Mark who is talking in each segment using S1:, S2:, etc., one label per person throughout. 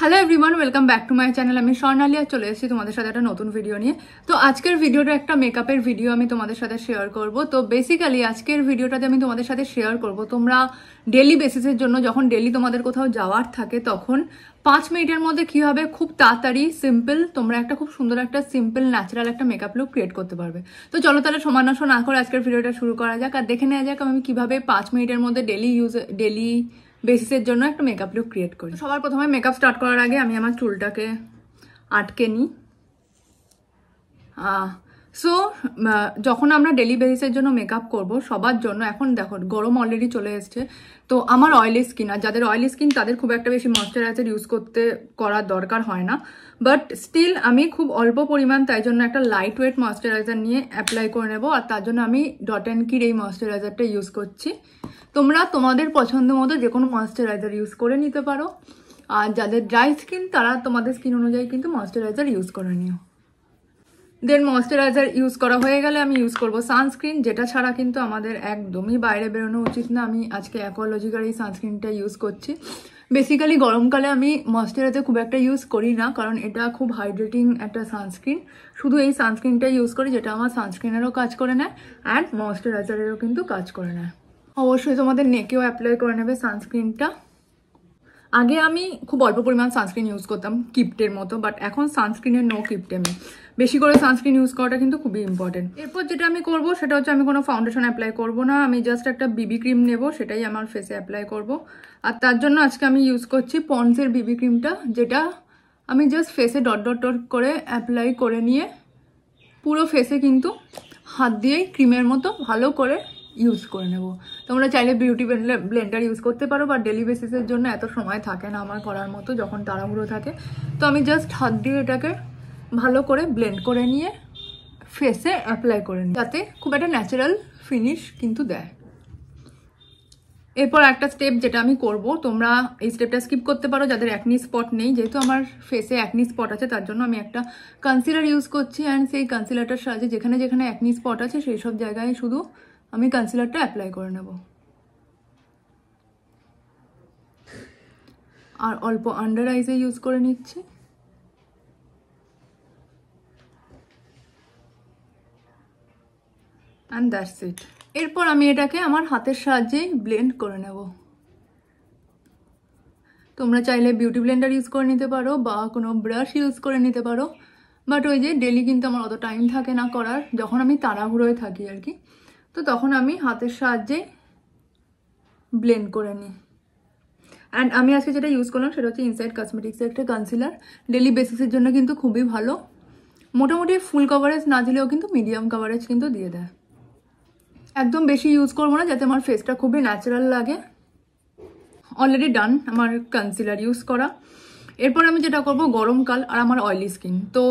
S1: Hello everyone, welcome back to my channel. আমি স্বর্ণালী আর চলে এসেছি তোমাদের সাথে একটা নতুন ভিডিও নিয়ে। তো আজকের ভিডিওটা একটা মেকআপের ভিডিও আমি তোমাদের সাথে শেয়ার করব। তো বেসিক্যালি আজকের ভিডিওটাতে আমি তোমাদের সাথে শেয়ার করব তোমরা ডেলি বেসিসের জন্য যখন ডেলি তোমাদের কোথাও যাওয়ার থাকে তখন 5 মিনিটের মধ্যে কীভাবে খুব তাড়াতাড়ি সিম্পল তোমরা একটা খুব সুন্দর একটা সিম্পল ন্যাচারাল একটা মেকআপ লুক ক্রিয়েট করতে পারবে। তো চলো তাহলে সময় নষ্ট না করে আজকের ভিডিওটা শুরু করা যাক আর দেখে নেওয়া যাক আমি কীভাবে 5 মিনিটের মধ্যে ডেলি বেসিসের জন্য একটা মেকআপ লুক ক্রিয়েট করি। সবার প্রথমে মেকআপ স্টার্ট করার আগে আমি আমার চুলটাকে আটকে নিই। সো যখন আমরা ডেলি বেসিসের জন্য মেকআপ করব সবার জন্য, এখন দেখো গরম অলরেডি চলে এসছে, তো আমার অয়েলি স্কিন, আর যাদের অয়েলি স্কিন তাদের খুব একটা বেশি ময়শ্চারাইজার ইউজ করার দরকার হয় না, বাট স্টিল আমি খুব অল্প পরিমাণ তাই জন্য একটা লাইট ওয়েট ময়শ্চারাইজার নিয়ে অ্যাপ্লাই করে নেব। আর তার জন্য আমি ডট অ্যান্ড কির এই ময়শ্চারাইজারটা ইউজ করছি। তোমরা তোমাদের পছন্দ মতো যে কোনো ময়শ্চারাইজার ইউজ করে নিতে পারো, আর যাদের ড্রাই স্কিন তারা তোমাদের স্কিন অনুযায়ী কিন্তু ময়শ্চারাইজার ইউজ করে নিও। দেন ময়শ্চারাইজার ইউজ করা হয়ে গেলে আমি ইউজ করব সানস্ক্রিন, যেটা ছাড়া কিন্তু আমাদের একদমই বাইরে বেরোনো উচিত না। আমি আজকে অ্যাকোয়ালজিকার এই সানস্ক্রিনটা ইউজ করছি। বেসিক্যালি গরমকালে আমি ময়শ্চারাইজার খুব একটা ইউজ করি না, কারণ এটা খুব হাইড্রেটিং একটা সানস্ক্রিন। শুধু এই সানস্ক্রিনটাই ইউজ করি, যেটা আমার সানস্ক্রিনেরও কাজ করে নেয় অ্যান্ড ময়শ্চারাইজারেরও কিন্তু কাজ করে নেয়। অবশ্যই তোমাদের নেকেও অ্যাপ্লাই করে নেবে সানস্ক্রিনটা। আগে আমি খুব অল্প পরিমাণ সানস্ক্রিন ইউজ করতাম কিপটের মতো, বাট এখন সানস্ক্রিনের নো কিপটে আমি বেশি করে সানস্ক্রিন ইউজ করাটা কিন্তু খুবই ইম্পর্টেন্ট। এরপর যেটা আমি করব সেটা হচ্ছে আমি কোনো ফাউন্ডেশন অ্যাপ্লাই করব না, আমি জাস্ট একটা বিবি ক্রিম নেব, সেটাই আমার ফেসে অ্যাপ্লাই করব। আর তার জন্য আজকে আমি ইউজ করছি পন্ডসের বিবি ক্রিমটা, যেটা আমি জাস্ট ফেসে ডট ডট ডট করে অ্যাপ্লাই করে নিয়ে পুরো ফেসে কিন্তু হাত দিয়েই ক্রিমের মতো ভালো করে ইউজ করে নেব। তোমরা চাইলে বিউটি ব্লেন্ডার ইউজ করতে পারো, বা ডেলি বেসিসের জন্য এত সময় থাকে না আমার করার মতো যখন তাড়াহুড়ো থাকে, তো আমি জাস্ট হাত দিয়ে এটাকে ভালো করে ব্লেন্ড করে নিয়ে ফেসে অ্যাপ্লাই করে নিই, যাতে খুব একটা ন্যাচারাল ফিনিশ কিন্তু দেয়। এরপর একটা স্টেপ যেটা আমি করব, তোমরা এই স্টেপটা স্কিপ করতে পারো যাদের অ্যাকনি স্পট নেই। যেহেতু আমার ফেসে অ্যাকনি স্পট আছে তার জন্য আমি একটা কনসিলার ইউজ করছি, অ্যান্ড সেই কনসিলারটার সাহায্যে যেখানে যেখানে অ্যাকনি স্পট আছে সেই সব জায়গায় শুধু আমি কনসিলারটা অ্যাপ্লাই করে নেব। আর অল্প আন্ডার আইসে ইউজ করে নিচ্ছি। And that's it. এরপর আমি এটাকে আমার হাতের সাহায্যেই ব্লেন্ড করে নেব। তোমরা চাইলে বিউটি ব্লেন্ডার ইউজ করে নিতে পারো বা কোনো ব্রাশ ইউজ করে নিতে পারো, বাট ওই যে ডেলি কিন্তু আমার অত টাইম থাকে না করার, যখন আমি তাড়াহুড়োয় থাকি আর কি, তো তখন আমি হাতের সাহায্যে ব্লেন্ড করে নিই। অ্যান্ড আমি আজকে যেটা ইউজ করলাম সেটা হচ্ছে ইনসাইড কসমেটিক্সের একটা কনসিলার। ডেলি বেসিসের জন্য কিন্তু খুবই ভালো, মোটামুটি ফুল কভারেজ না দিলেও কিন্তু মিডিয়াম কভারেজ কিন্তু দিয়ে দেয়। একদম বেশি ইউজ করবো না, যাতে আমার ফেসটা খুবই ন্যাচারাল লাগে। অলরেডি ডান আমার কনসিলার ইউজ করা। এরপর আমি যেটা করব, গরমকাল আর আমার অয়েলি স্কিন, তো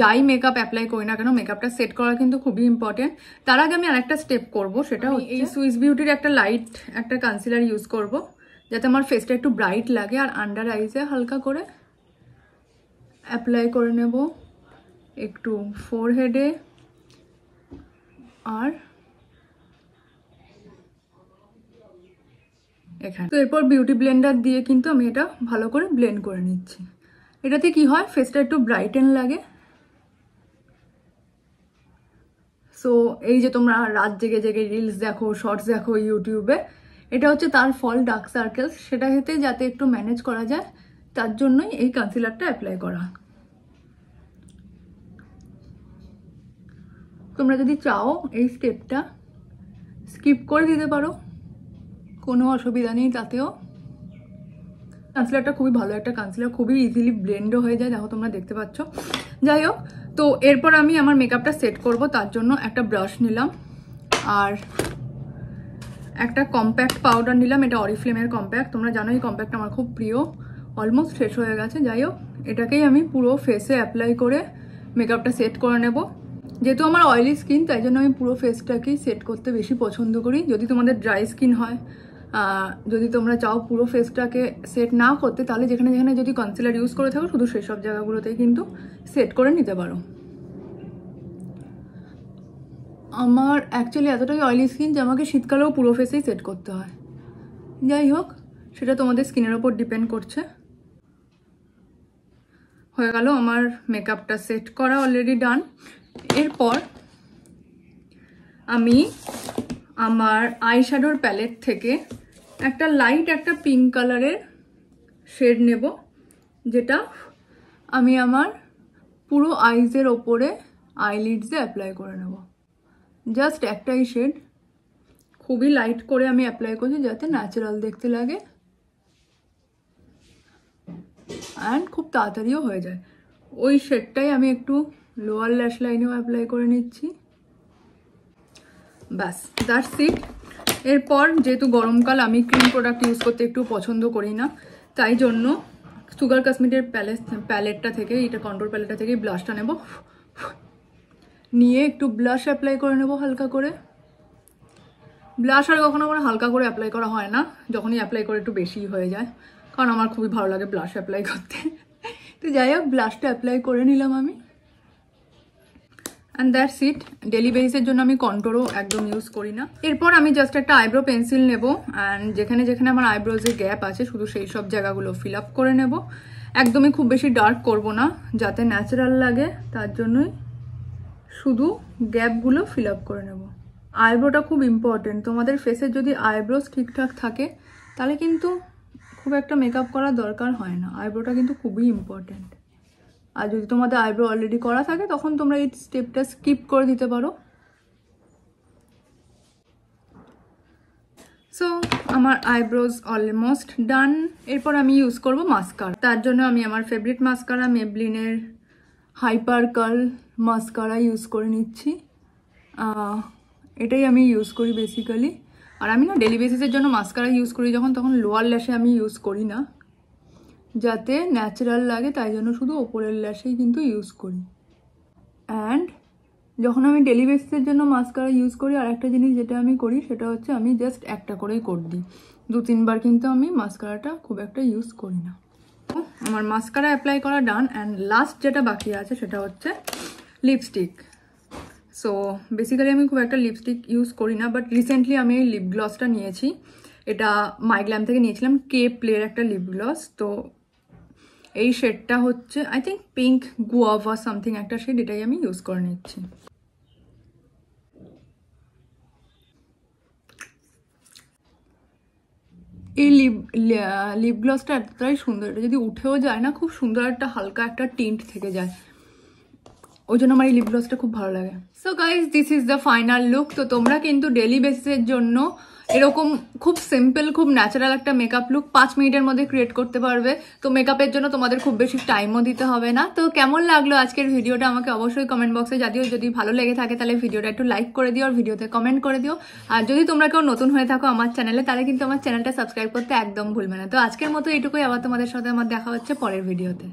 S1: যাই মেকআপ অ্যাপ্লাই করি না কেন মেকআপটা সেট করা কিন্তু খুবই ইম্পর্টেন্ট। তার আগে আমি আরেকটা স্টেপ করব, সেটা এই সুইস বিউটির একটা লাইট একটা কনসিলার ইউজ করব, যাতে আমার ফেসটা একটু ব্রাইট লাগে। আর আন্ডার আইসে হালকা করে অ্যাপ্লাই করে নেব, একটু ফোরহেডে আর এখানে। তো এরপর বিউটি ব্লেন্ডার দিয়ে কিন্তু আমি এটা ভালো করে ব্লেন্ড করে নিচ্ছি। এটাতে কি হয়, ফেসটা একটু ব্রাইটেন লাগে। সো এই যে তোমরা রাত জেগে জেগে রিলস দেখো, শর্টস দেখো ইউটিউবে, এটা হচ্ছে তার ফল, ডার্ক সার্কেলস, সেটা হেতে যাতে একটু ম্যানেজ করা যায় তার জন্যই এই কনসিলারটা অ্যাপ্লাই করা। তোমরা যদি চাও এই স্টেপটা স্কিপ করে দিতে পারো, কোনো অসুবিধা নেই তাতেও। কনসিলারটা খুবই ভালো একটা কনসিলার, খুবই ইজিলি ব্লেন্ডও হয়ে যায়, দেখো তোমরা দেখতে পাচ্ছ। যাই হোক, তো এরপর আমি আমার মেকআপটা সেট করব, তার জন্য একটা ব্রাশ নিলাম আর একটা কম্প্যাক্ট পাউডার নিলাম। এটা অরিফ্লেমের কম্প্যাক্ট, তোমরা জানো এই কম্প্যাক্ট আমার খুব প্রিয়, অলমোস্ট শেষ হয়ে গেছে। যাই হোক, এটাকেই আমি পুরো ফেসে অ্যাপ্লাই করে মেকআপটা সেট করে নেব। যেহেতু আমার অয়েলি স্কিন তাই জন্য আমি পুরো ফেসটাকেই সেট করতে বেশি পছন্দ করি। যদি তোমাদের ড্রাই স্কিন হয়, যদি তোমরা চাও পুরো ফেসটাকে সেট না করতে, তাহলে যেখানে যেখানে যদি কনসিলার ইউজ করে থাকো শুধু সেসব জায়গাগুলোতেই কিন্তু সেট করে নিতে পারো। আমার অ্যাকচুয়ালি এতটাই অয়েলি স্কিন যে আমাকে শীতকালেও পুরো ফেসেই সেট করতে হয়। যাই হোক, সেটা তোমাদের স্কিনের ওপর ডিপেন্ড করছে। হয়ে গেল আমার মেকআপটা সেট করা অলরেডি ডান। এরপর আমি আমার আইশ্যাডোর প্যালেট থেকে একটা লাইট একটা পিঙ্ক কালারের শেড নেব, যেটা আমি আমার পুরো আইজের ওপরে আইলিডসে অ্যাপ্লাই করে নেব। জাস্ট একটাই শেড, খুবই লাইট করে আমি অ্যাপ্লাই করছি যাতে ন্যাচারাল দেখতে লাগে অ্যান্ড খুব তাড়াতাড়িও হয়ে যায়। ওই শেডটাই আমি একটু লোয়ার ল্যাশ লাইনেও অ্যাপ্লাই করে নিচ্ছি। ব্যাস, দ্যাটস ইট। এরপর যেহেতু গরমকাল, আমি ক্রিম প্রোডাক্ট ইউজ করতে একটু পছন্দ করি না, তাই জন্য সুগার কসমেটিকের প্যালেটটা থেকে, এটা কন্ট্রোল প্যালেটটা থেকে ব্লাশটা নেব, নিয়ে একটু ব্লাশ অ্যাপ্লাই করে নেব হালকা করে। ব্লাশ আর কখনো হালকা করে অ্যাপ্লাই করা হয় না, যখনই অ্যাপ্লাই করে একটু বেশি হয়ে যায়, কারণ আমার খুবই ভালো লাগে ব্লাশ অ্যাপ্লাই করতে। তো যাই হোক, ব্লাশটা অ্যাপ্লাই করে নিলাম আমি, অ্যান্ড দ্যাটস ইট। ডেলি বেসিসের জন্য আমি কন্ট্রোরও একদম ইউজ করি না। এরপর আমি জাস্ট একটা আইব্রো পেন্সিল নেব, অ্যান্ড যেখানে যেখানে আমার আইব্রোজে গ্যাপ আছে শুধু সেই সব জায়গাগুলো ফিল আপ করে নেব। একদমই খুব বেশি ডার্ক করব না, যাতে ন্যাচারাল লাগে, তার জন্যই শুধু গ্যাপগুলো ফিল আপ করে নেব। আইব্রোটা খুব ইম্পর্টেন্ট। তোমাদের ফেসের যদি আইব্রোস ঠিকঠাক থাকে তাহলে কিন্তু খুব একটা মেকআপ করার দরকার হয় না। আইব্রোটা কিন্তু খুবই ইম্পর্টেন্ট। আর যদি তোমাদের আইব্রো অলরেডি করা থাকে তখন তোমরা এই স্টেপটা স্কিপ করে দিতে পারো। সো আমার আইব্রোজ অলমোস্ট ডান। এরপর আমি ইউজ করব মাস্কারা। তার জন্য আমি আমার ফেভারিট মাস্কারা মেবলিনের হাইপার কার্ল মাস্কারা ইউজ করে নিচ্ছি। এটাই আমি ইউজ করি বেসিক্যালি। আর আমি না ডেলি বেসিসের জন্য মাস্কারা ইউজ করি যখন, তখন লোয়ার ল্যাশে আমি ইউজ করি না, যাতে ন্যাচারাল লাগে, তাই জন্য শুধু ওপরের ল্যাশেই কিন্তু ইউজ করি। অ্যান্ড যখন আমি ডেলি বেসিসের জন্য মাস্কারা ইউজ করি, আর একটা জিনিস যেটা আমি করি সেটা হচ্ছে আমি জাস্ট একটা করেই কোট দিই, 2-3 বার কিন্তু আমি মাস্কারাটা খুব একটা ইউজ করি না। আমার মাস্কারা অ্যাপ্লাই করা ডান। অ্যান্ড লাস্ট যেটা বাকি আছে সেটা হচ্ছে লিপস্টিক। সো বেসিক্যালি আমি খুব একটা লিপস্টিক ইউজ করি না, বাট রিসেন্টলি আমি এই লিপ গ্লসটা নিয়েছি। এটা মাইগ্ল্যাম থেকে নিয়েছিলাম, কে প্লের একটা লিপ গ্লস। তো এই শেডটা হচ্ছে I think pink guava something একটা শেড, এটাই আমি ইউজ করে নিচ্ছি। এই লিপ গ্লসটা এতটাই সুন্দর, এটা যদি উঠেও যায় না, খুব সুন্দর একটা হালকা একটা টিন্ট থেকে যায়, ওই জন্য আমার এই লিপ গ্লসটা খুব ভালো লাগে। So guys, this is the final look. তো তোমরা কিন্তু ডেলি বেসিসের জন্য এরকম খুব সিম্পল, খুব ন্যাচারাল একটা মেকআপ লুক 5 মিনিটের মধ্যে ক্রিয়েট করতে পারবে। তো মেকআপের জন্য তোমাদের খুব বেশি টাইমও দিতে হবে না। তো কেমন লাগলো আজকের ভিডিওটা আমাকে অবশ্যই কমেন্ট বক্সে জানিও। যদি ভালো লেগে থাকে তাহলে ভিডিওটা একটু লাইক করে দিও আর ভিডিওতে কমেন্ট করে দিও। আর যদি তোমরা কেউ নতুন হয়ে থাকো আমার চ্যানেলে, তাহলে কিন্তু আমার চ্যানেলটা সাবস্ক্রাইব করতে একদম ভুলবে না। তো আজকের মতো এইটুকুই, আবার তোমাদের সাথে আমার দেখা হচ্ছে পরের ভিডিওতে।